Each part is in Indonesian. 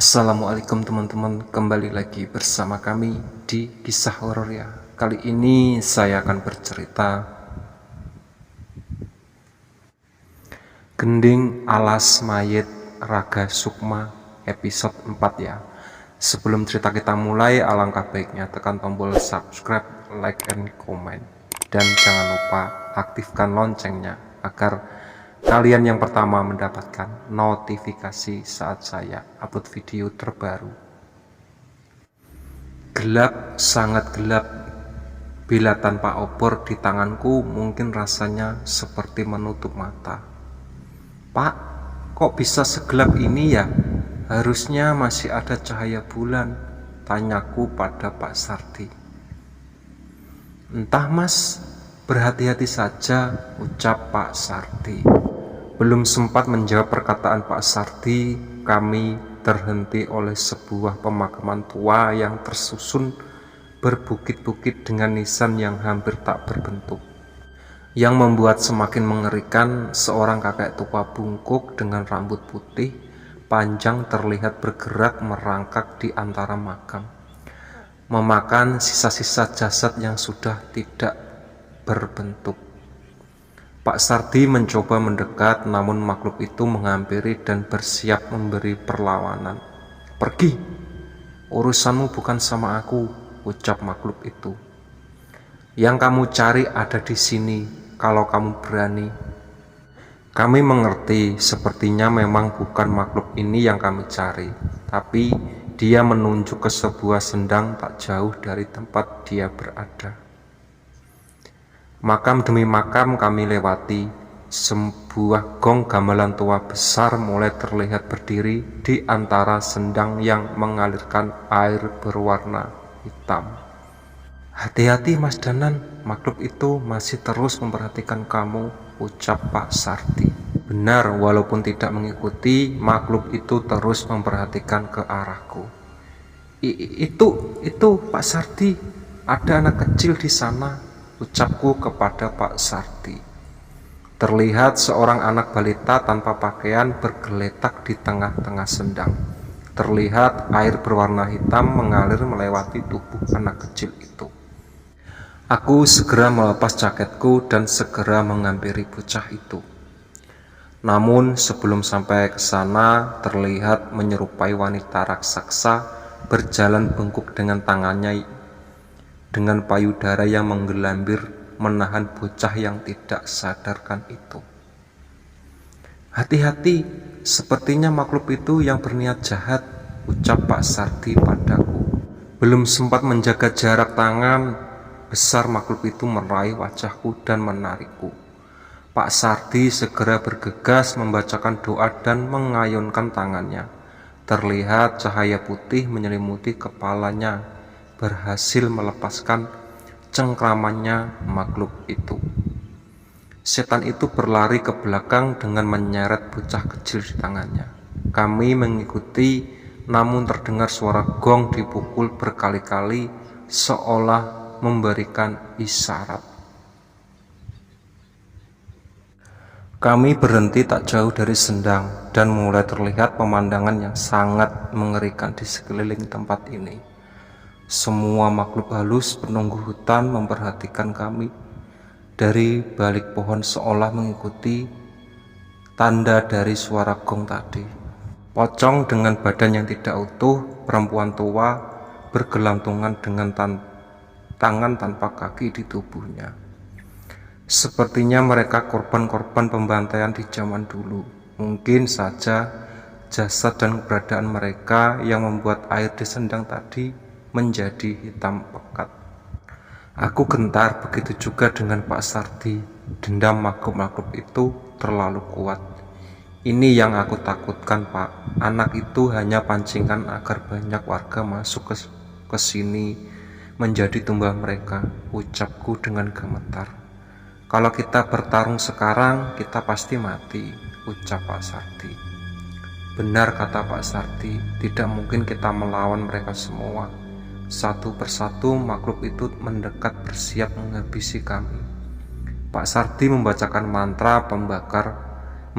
Assalamualaikum teman-teman, kembali lagi bersama kami di Kisah Horor ya. Kali ini saya akan bercerita Gending Alas Mayit Raga Sukma episode 4 ya. Sebelum cerita kita mulai, alangkah baiknya tekan tombol subscribe, like, and comment. Dan jangan lupa aktifkan loncengnya agar kalian yang pertama mendapatkan notifikasi saat saya upload video terbaru. Gelap, sangat gelap. Bila tanpa obor di tanganku, mungkin rasanya seperti menutup mata. Pak, kok bisa segelap ini ya? Harusnya masih ada cahaya bulan, tanyaku pada Pak Sardi. Entah mas, berhati-hati saja, ucap Pak Sardi. Belum sempat menjawab perkataan Pak Sardi, kami terhenti oleh sebuah pemakaman tua yang tersusun berbukit-bukit dengan nisan yang hampir tak berbentuk. Yang membuat semakin mengerikan, seorang kakek tua bungkuk dengan rambut putih panjang terlihat bergerak merangkak di antara makam, memakan sisa-sisa jasad yang sudah tidak berbentuk. Pak Sardi mencoba mendekat, namun makhluk itu menghampiri dan bersiap memberi perlawanan. Pergi, urusanmu bukan sama aku, ucap makhluk itu. Yang kamu cari ada di sini, kalau kamu berani. Kami mengerti, sepertinya memang bukan makhluk ini yang kami cari, tapi dia menunjuk ke sebuah sendang tak jauh dari tempat dia berada. Makam demi makam kami lewati, sebuah gong gamelan tua besar mulai terlihat berdiri di antara sendang yang mengalirkan air berwarna hitam. Hati-hati Mas Danan, makhluk itu masih terus memperhatikan kamu, ucap Pak Sardi. Benar, walaupun tidak mengikuti, makhluk itu terus memperhatikan ke arahku. Itu Pak Sardi, ada anak kecil di sana, ucapku kepada Pak Sardi. Terlihat seorang anak balita tanpa pakaian bergeletak di tengah-tengah sendang. Terlihat air berwarna hitam mengalir melewati tubuh anak kecil itu. Aku segera melepas jaketku dan segera menghampiri bocah itu. Namun sebelum sampai ke sana, terlihat menyerupai wanita raksasa berjalan bengkuk dengan tangannya dengan payudara yang menggelambir menahan bocah yang tidak sadarkan itu. Hati-hati, sepertinya makhluk itu yang berniat jahat, ucap Pak Sardi padaku. Belum sempat menjaga jarak tangan, besar makhluk itu meraih wajahku dan menarikku. Pak Sardi segera bergegas membacakan doa dan mengayunkan tangannya. Terlihat cahaya putih menyelimuti kepalanya, berhasil melepaskan cengkramannya makhluk itu. Setan itu berlari ke belakang dengan menyeret bocah kecil di tangannya. Kami mengikuti, namun terdengar suara gong dipukul berkali-kali seolah memberikan isyarat. Kami berhenti tak jauh dari sendang dan mulai terlihat pemandangan yang sangat mengerikan di sekeliling tempat ini. Semua makhluk halus penunggu hutan memperhatikan kami dari balik pohon seolah mengikuti tanda dari suara gong tadi. Pocong dengan badan yang tidak utuh, perempuan tua bergelantungan dengan tangan tanpa kaki di tubuhnya. Sepertinya mereka korban-korban pembantaian di zaman dulu. Mungkin saja jasad dan keberadaan mereka yang membuat air di sendang tadi menjadi hitam pekat. Aku gentar, begitu juga dengan Pak Sardi. Dendam makhluk-makhluk itu terlalu kuat. Ini yang aku takutkan, Pak. Anak itu hanya pancingan agar banyak warga masuk ke sini menjadi tumbal mereka, ucapku dengan gemetar. Kalau kita bertarung sekarang, kita pasti mati, ucap Pak Sardi. Benar kata Pak Sardi, tidak mungkin kita melawan mereka semua. Satu persatu makhluk itu mendekat bersiap menghabisi kami. Pak Sardi membacakan mantra pembakar,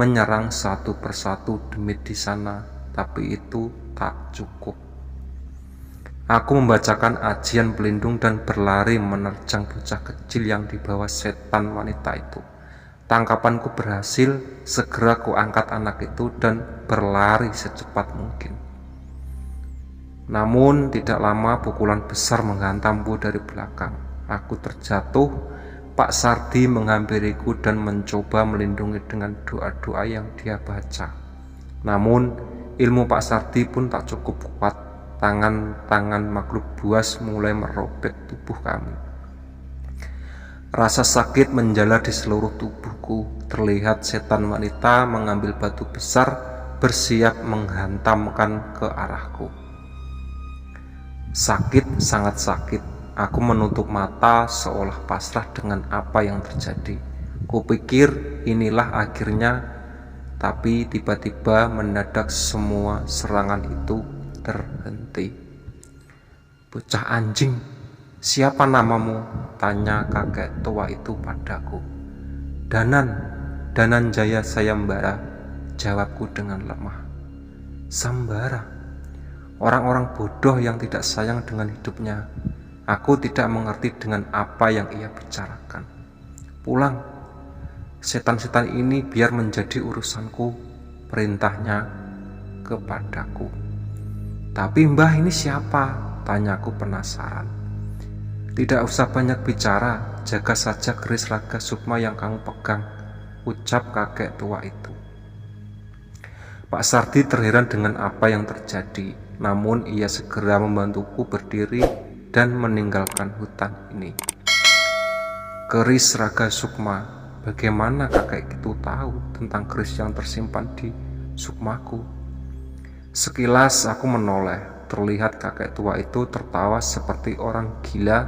menyerang satu persatu demit di sana, tapi itu tak cukup. Aku membacakan ajian pelindung dan berlari menerjang bocah kecil yang dibawa setan wanita itu. Tangkapanku berhasil, segera kuangkat anak itu dan berlari secepat mungkin. Namun tidak lama pukulan besar menghantamku dari belakang. Aku terjatuh, Pak Sardi menghampiriku dan mencoba melindungi dengan doa-doa yang dia baca. Namun ilmu Pak Sardi pun tak cukup kuat. Tangan-tangan makhluk buas mulai merobek tubuh kami. Rasa sakit menjala di seluruh tubuhku. Terlihat setan wanita mengambil batu besar bersiap menghantamkan ke arahku. Sakit, sangat sakit. Aku menutup mata seolah pasrah dengan apa yang terjadi. Kupikir inilah akhirnya, tapi tiba-tiba mendadak semua serangan itu terhenti. "Bocah anjing, siapa namamu?" tanya kakek tua itu padaku. Danan Jaya Sayambara," jawabku dengan lemah. "Sambara? Orang-orang bodoh yang tidak sayang dengan hidupnya." Aku tidak mengerti dengan apa yang ia bicarakan. "Pulang, setan-setan ini biar menjadi urusanku," perintahnya kepadaku. "Tapi Mbah ini siapa?" tanyaku penasaran. "Tidak usah banyak bicara, jaga saja keris raga sukma yang kamu pegang," ucap kakek tua itu. Pak Sardi terheran dengan apa yang terjadi, namun ia segera membantuku berdiri dan meninggalkan hutan ini. Keris raga sukma, bagaimana kakek itu tahu tentang keris yang tersimpan di sukmaku? Sekilas aku menoleh, terlihat kakek tua itu tertawa seperti orang gila,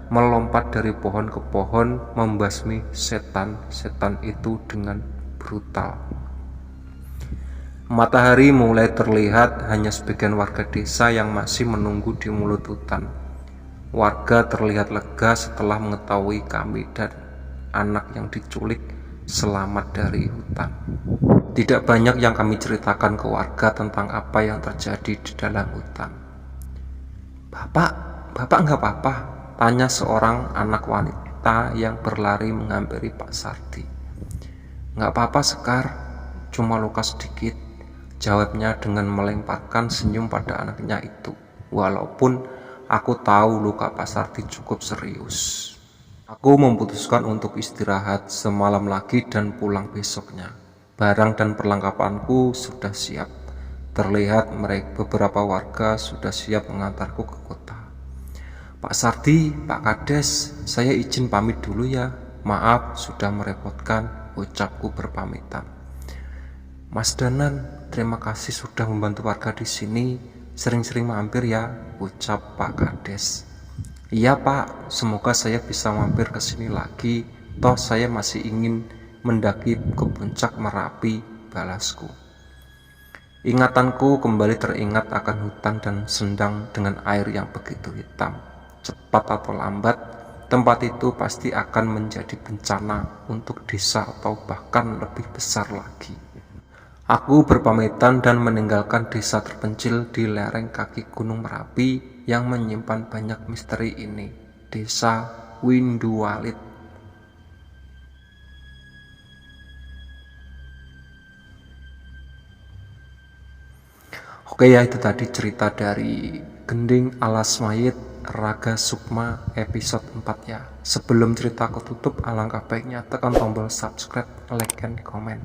melompat dari pohon ke pohon, membasmi setan-setan itu dengan brutal. Matahari mulai terlihat, hanya sebagian warga desa yang masih menunggu di mulut hutan. Warga terlihat lega setelah mengetahui kami dan anak yang diculik selamat dari hutan. Tidak banyak yang kami ceritakan ke warga tentang apa yang terjadi di dalam hutan. Bapak nggak apa-apa?" tanya seorang anak wanita yang berlari menghampiri Pak Sardi. "Nggak apa-apa Sekar, cuma luka sedikit," jawabnya dengan melemparkan senyum pada anaknya itu. Walaupun aku tahu luka Pak Sardi cukup serius. Aku memutuskan untuk istirahat semalam lagi dan pulang besoknya. Barang dan perlengkapanku sudah siap. Terlihat beberapa warga sudah siap mengantarku ke kota. "Pak Sardi, Pak Kades, saya izin pamit dulu ya. Maaf sudah merepotkan," ucapku berpamitan. "Mas Danan, terima kasih sudah membantu warga di sini. Sering-sering mampir ya," ucap Pak Kades. "Iya Pak, semoga saya bisa mampir ke sini lagi. Toh saya masih ingin mendaki ke puncak Merapi," balasku. Ingatanku kembali teringat akan hutan dan sendang dengan air yang begitu hitam. Cepat atau lambat, tempat itu pasti akan menjadi bencana untuk desa atau bahkan lebih besar lagi. Aku berpamitan dan meninggalkan desa terpencil di lereng kaki Gunung Merapi yang menyimpan banyak misteri ini, Desa Winduwalit. Oke ya, itu tadi cerita dari Gending Alas Mayit Raga Sukma episode 4 ya. Sebelum cerita aku tutup, alangkah baiknya tekan tombol subscribe, like, dan komen.